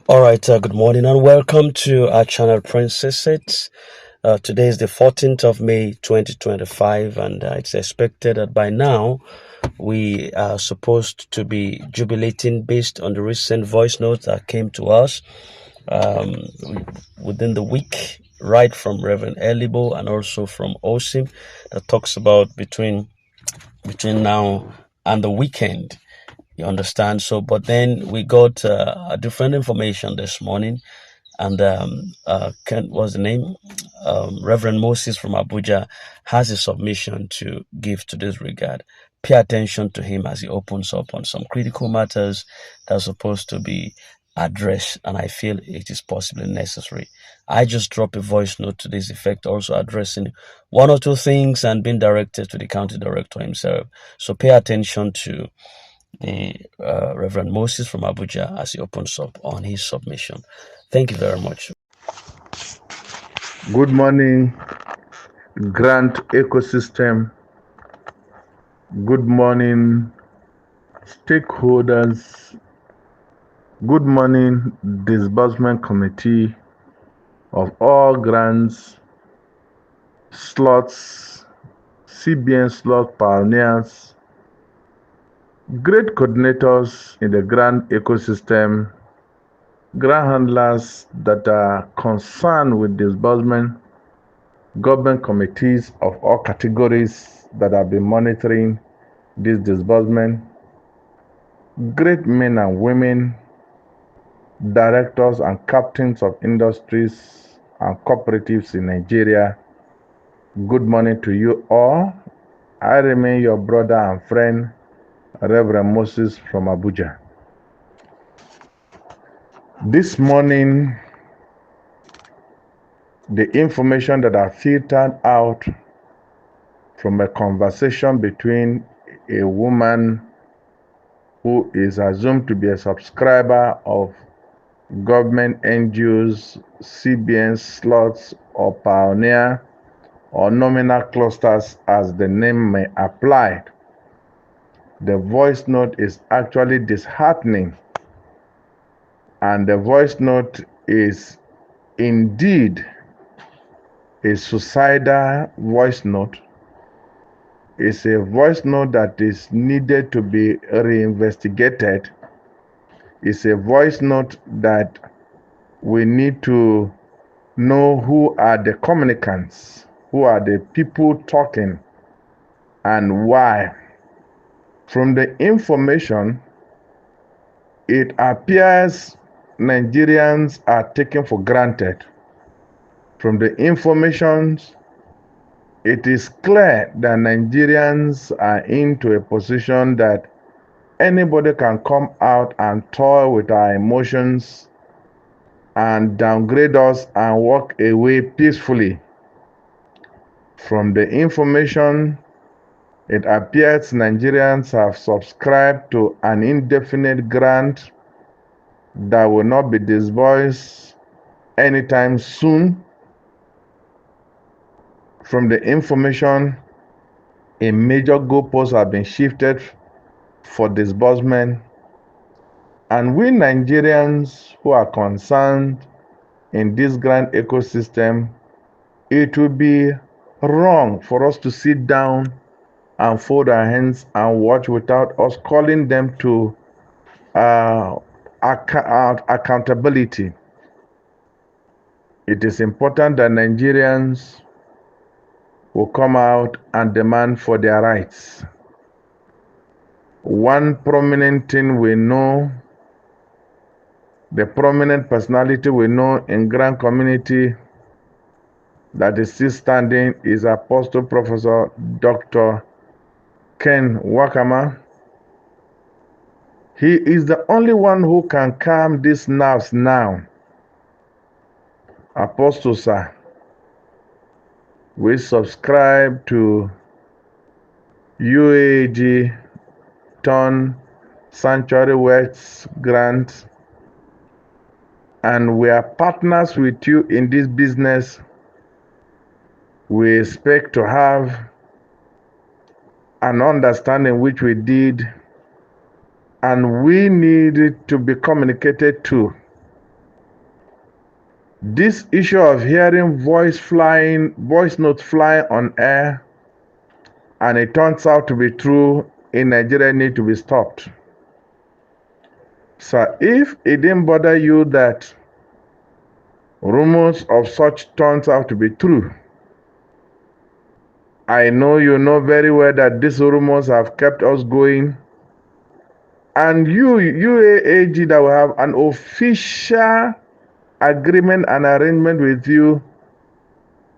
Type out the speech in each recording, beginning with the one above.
All right, good morning and welcome to our channel Princess It. Today is the 14th of May 2025, and it's expected that by now we are supposed to be jubilating based on the recent voice notes that came to us um, within the week, right from Reverend Elibo and also from Osim, that talks about between now and the weekend. You understand? So, but then we got a different information this morning, and Ken, what's the name? Reverend Moses from Abuja has a submission to give to this regard. Pay attention to him as he opens up on some critical matters that are supposed to be addressed, and I feel it is possibly necessary. I just dropped a voice note to this effect, also addressing one or two things and being directed to the county director himself. So pay attention to the Reverend Moses from Abuja as he opens up on his submission. Thank you very much. Good morning, Grant Ecosystem. Good morning, stakeholders. Good morning, Disbursement Committee of all grants, slots, CBN slot pioneers, great coordinators in the grant ecosystem, grant handlers that are concerned with disbursement, government committees of all categories that have been monitoring this disbursement, great men and women, directors and captains of industries and cooperatives in Nigeria. Good morning to you all. I remain your brother and friend, Reverend Moses from Abuja. This morning, the information that I filtered out from a conversation between a woman who is assumed to be a subscriber of government NGOs, CBN slots, or pioneer or nominal clusters as the name may apply. The voice note is actually disheartening, and the voice note is indeed a suicidal voice note. It's a voice note that is needed to be reinvestigated. It's a voice note that we need to know who are the communicants, who are the people talking, and why. From the information, it appears Nigerians are taken for granted. From the information, it is clear that Nigerians are into a position that anybody can come out and toy with our emotions and downgrade us and walk away peacefully. From the information, it appears Nigerians have subscribed to an indefinite grant that will not be disbursed anytime soon. From the information, a major goalpost have been shifted for disbursement, and we Nigerians who are concerned in this grant ecosystem, it will be wrong for us to sit down and fold our hands and watch without us calling them to accountability. It is important that Nigerians will come out and demand for their rights. One prominent thing we know, the prominent personality we know in Grand Community that is still standing is Apostle Professor Dr. Ken Wakama. He is the only one who can calm these nerves now. Apostle, sir, we subscribe to UAG Ton Sanctuary Works grant, and we are partners with you in this business. We expect to have an understanding which we did, and we need it to be communicated to. This issue of hearing voice notes flying on air, and it turns out to be true in Nigeria, need to be stopped. So if it didn't bother you that rumors of such turns out to be true, I know you know very well that these rumors have kept us going. And UAAG, that will have an official agreement and arrangement with you,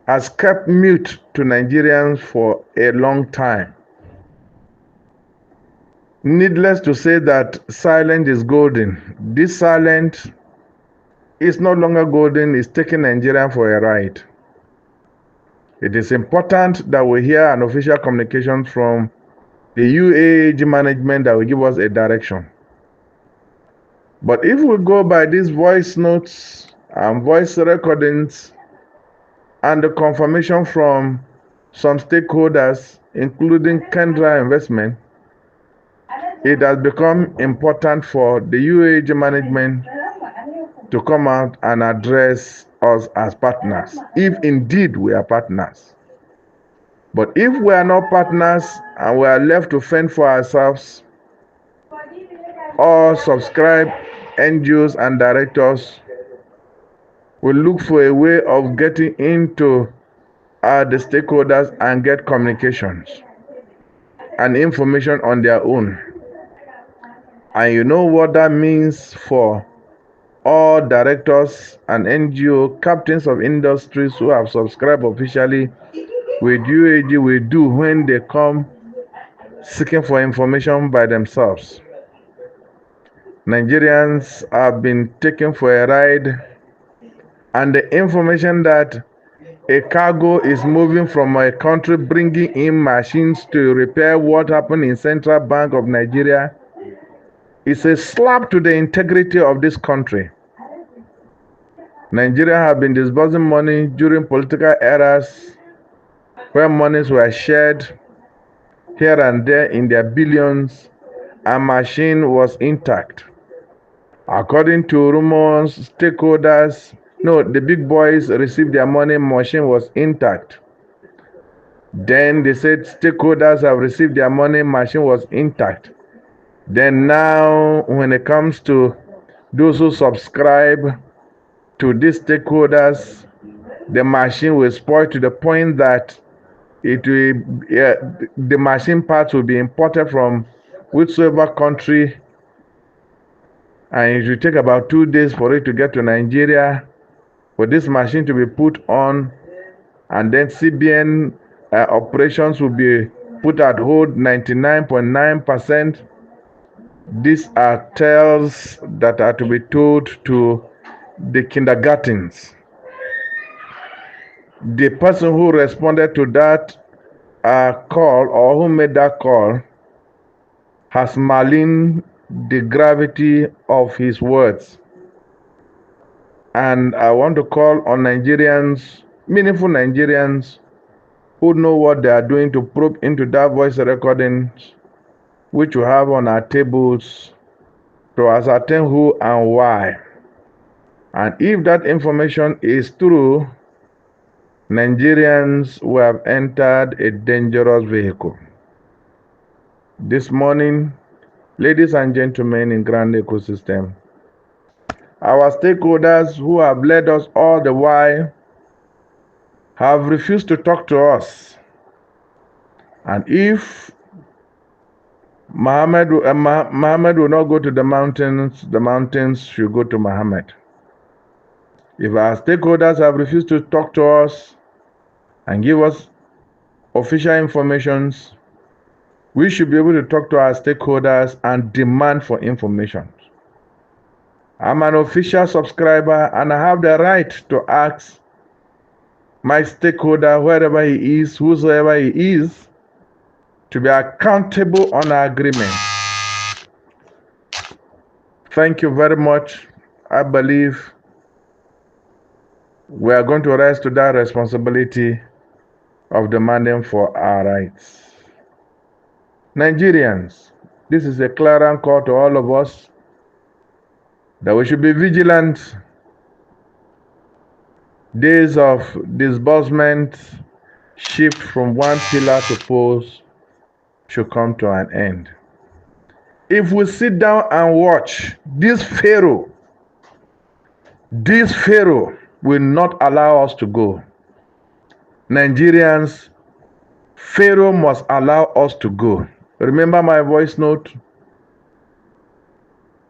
has kept mute to Nigerians for a long time. Needless to say that silence is golden. This silence is no longer golden, it's taking Nigeria for a ride. It is important that we hear an official communication from the UAAG management that will give us a direction. But if we go by these voice notes and voice recordings and the confirmation from some stakeholders, including Kendra Investment, it has become important for the UAAG management to come out and address us as partners, if indeed we are partners. But if we are not partners and we are left to fend for ourselves, or subscribe NGOs and directors will look for a way of getting into the stakeholders and get communications and information on their own. And you know what that means for all directors and NGO captains of industries who have subscribed officially with UAG will do when they come seeking for information by themselves. Nigerians have been taken for a ride, and the information that a cargo is moving from a country bringing in machines to repair what happened in Central Bank of Nigeria is a slap to the integrity of this country. Nigeria have been disbursing money during political eras where monies were shared here and there in their billions, and machine was intact. According to rumors, the big boys received their money, machine was intact. Then they said stakeholders have received their money, machine was intact. Then now, when it comes to those who subscribe to these stakeholders, the machine will spoil to the point that the machine parts will be imported from whichever country, and it will take about 2 days for it to get to Nigeria, for this machine to be put on, and then CBN operations will be put at hold 99.9%. These are tales that are to be told to the kindergartens. The person who responded to that call, or who made that call, has malign the gravity of his words. And I want to call on Nigerians, meaningful Nigerians, who know what they are doing, to probe into that voice recordings, which we have on our tables, to ascertain who and why. And if that information is true, Nigerians will have entered a dangerous vehicle. This morning, ladies and gentlemen in Grand Ecosystem, our stakeholders who have led us all the while have refused to talk to us. And if Muhammad will not go to the mountains should go to Muhammad. If our stakeholders have refused to talk to us and give us official information, we should be able to talk to our stakeholders and demand for information. I'm an official subscriber, and I have the right to ask my stakeholder, wherever he is, whosoever he is, to be accountable on our agreement. Thank you very much. I believe we are going to rise to that responsibility of demanding for our rights. Nigerians, this is a clarion call to all of us that we should be vigilant days of disbursement shift from one pillar to post should come to an end. If we sit down and watch, this Pharaoh will not allow us to go. Nigerians, Pharaoh must allow us to go. Remember my voice note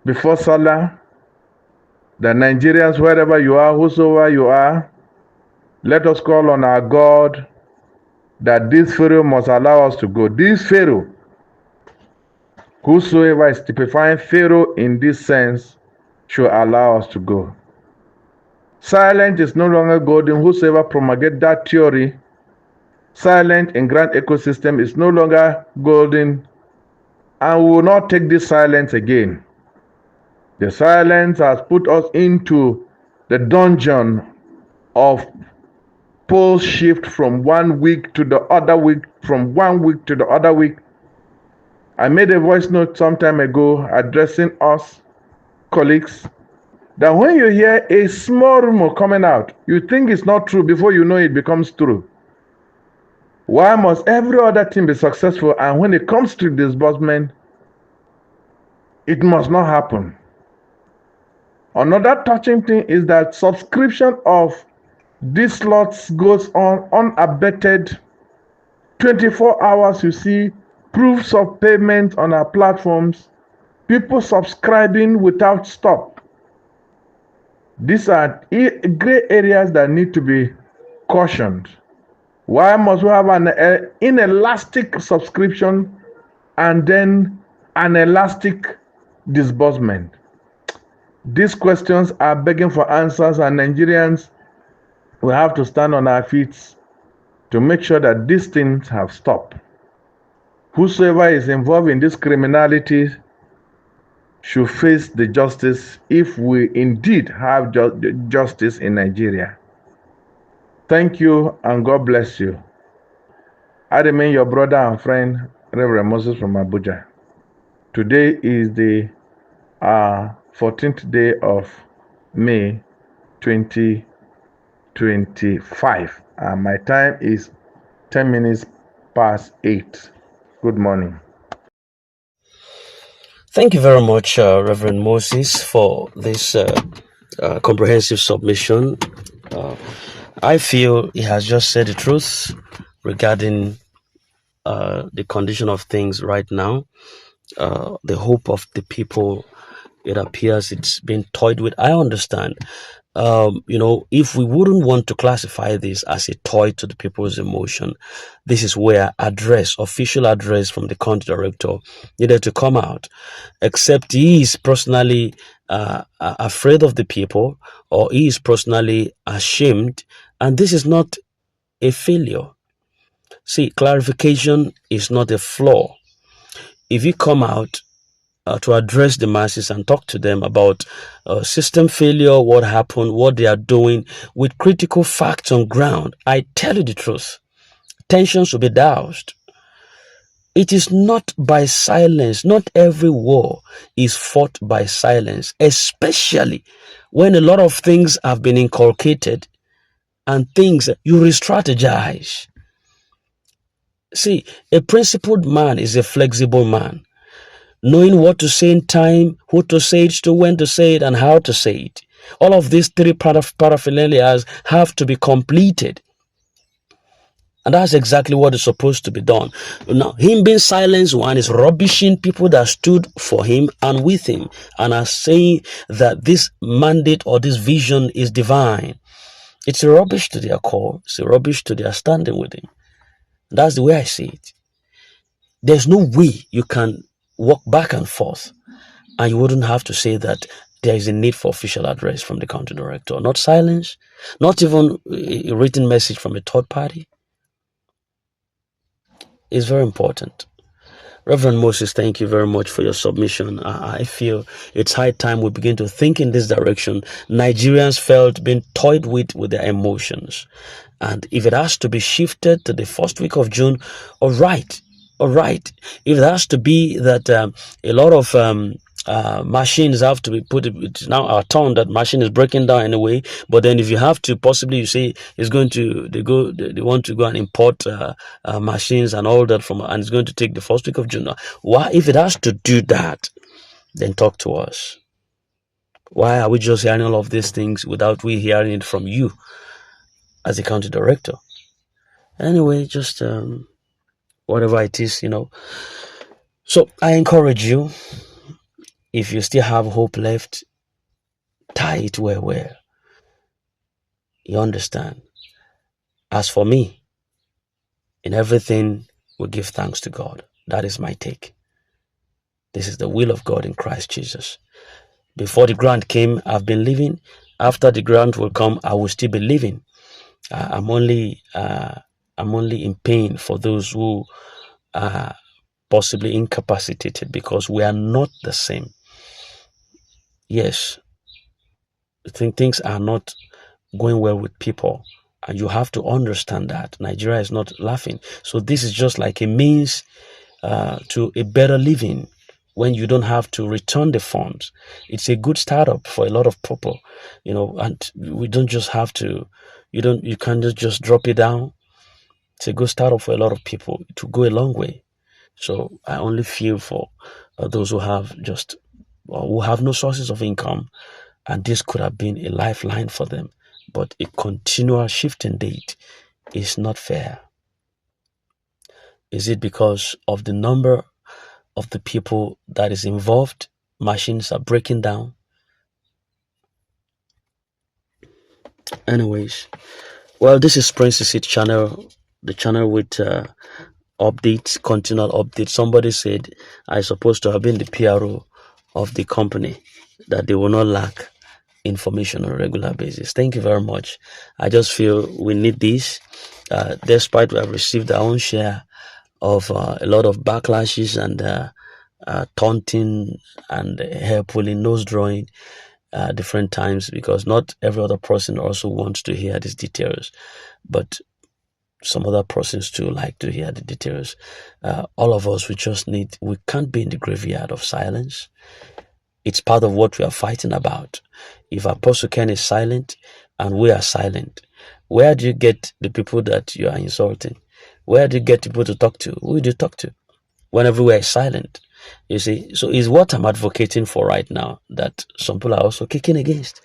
before Salah? The Nigerians, wherever you are, whosoever you are, let us call on our God that this Pharaoh must allow us to go. This Pharaoh, whosoever is typifying Pharaoh in this sense, should allow us to go. Silent is no longer golden. Whosoever promulgate that theory, silent in grand ecosystem is no longer golden, and we will not take this silence again. The silence has put us into the dungeon of pole shift from 1 week to the other week, from 1 week to the other week. I made a voice note some time ago addressing us, colleagues, that when you hear a small rumor coming out, you think it's not true before you know it becomes true. Why must every other thing be successful, and when it comes to disbursement, it must not happen? Another touching thing is that subscription of these slots goes on unabated. 24 hours, you see proofs of payment on our platforms, people subscribing without stop. These are gray areas that need to be cautioned. Why must we have an inelastic subscription and then an elastic disbursement? These questions are begging for answers, and Nigerians will have to stand on our feet to make sure that these things have stopped. Whosoever is involved in this criminality should face the justice if we indeed have justice in Nigeria. Thank you, and God bless you. I remain your brother and friend, Reverend Moses from Abuja. Today is the 14th day of May 2025. My time is 10 minutes past 8. Good morning. Thank you very much, Reverend Moses, for this comprehensive submission. I feel he has just said the truth regarding the condition of things right now. The hope of the people, it appears it's been toyed with. I understand. If we wouldn't want to classify this as a toy to the people's emotion, this is where official address from the country director needed to come out. Except he is personally afraid of the people, or he is personally ashamed, and this is not a failure. See, clarification is not a flaw. If you come out to address the masses and talk to them about system failure, what happened, what they are doing, with critical facts on ground, I tell you the truth, tensions will be doused. It is not by silence. Not every war is fought by silence, especially when a lot of things have been inculcated and things you re-strategize. See, a principled man is a flexible man, knowing what to say in time, who to say it to, when to say it, and how to say it. All of these three paraphernalias have to be completed. And that's exactly what is supposed to be done. Now, him being silenced, one is rubbishing people that stood for him and with him and are saying that this mandate or this vision is divine. It's a rubbish to their core. It's a rubbish to their standing with him. That's the way I see it. There's no way you can walk back and forth and you wouldn't have to say that there is a need for official address from the country director. Not silence, not even a written message from a third party. It's very important. Reverend Moses, thank you very much for your submission. I feel it's high time we begin to think in this direction. Nigerians felt being toyed with their emotions. And if it has to be shifted to the first week of June, all right. If it has to be that a lot of Machines have to be put. It's now our turn that machine is breaking down anyway. But then if you have to, possibly you say it's going to they want to go and import machines and all that from, and it's going to take the first week of June. Why, if it has to do that, then talk to us. Why are we just hearing all of these things without we hearing it from you as a county director? Anyway, just whatever it is, So I encourage you, if you still have hope left, tie it well. You understand? As for me, in everything, we give thanks to God. That is my take. This is the will of God in Christ Jesus. Before the grant came, I've been living. After the grant will come, I will still be living. I'm only in pain for those who are possibly incapacitated, because we are not the same. Yes, I think things are not going well with people, and you have to understand that Nigeria is not laughing. So this is just like a means to a better living when you don't have to return the funds. It's a good startup for a lot of people, and we don't just have to, you can't just drop it down. It's a good startup for a lot of people to go a long way. So I only feel for those who have who have no sources of income, and this could have been a lifeline for them. But a continual shifting date is not fair. Is it because of the number of the people that is involved? Machines are breaking down. Anyways, well, this is Princess It channel, the channel with updates, continual updates. Somebody said I supposed to have been the PRO of the company, that they will not lack information on a regular basis. Thank you very much. I just feel we need this, despite we have received our own share of a lot of backlashes and taunting and hair pulling, nose drawing, different times, because not every other person also wants to hear these details, but some other persons too like to hear the details. All of us, we can't be in the graveyard of silence. It's part of what we are fighting about. If Apostle Ken is silent and we are silent, where do you get the people that you are insulting? Where do you get people to talk to? Who do you talk to when everywhere is silent? You see, so is what I'm advocating for right now that some people are also kicking against.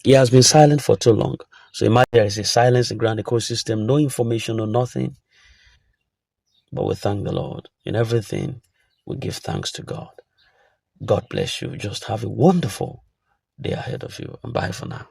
He has been silent for too long. So imagine there is a silence in Grand Ecosystem, no information or nothing. But we thank the Lord. In everything, we give thanks to God. God bless you. Just have a wonderful day ahead of you. And bye for now.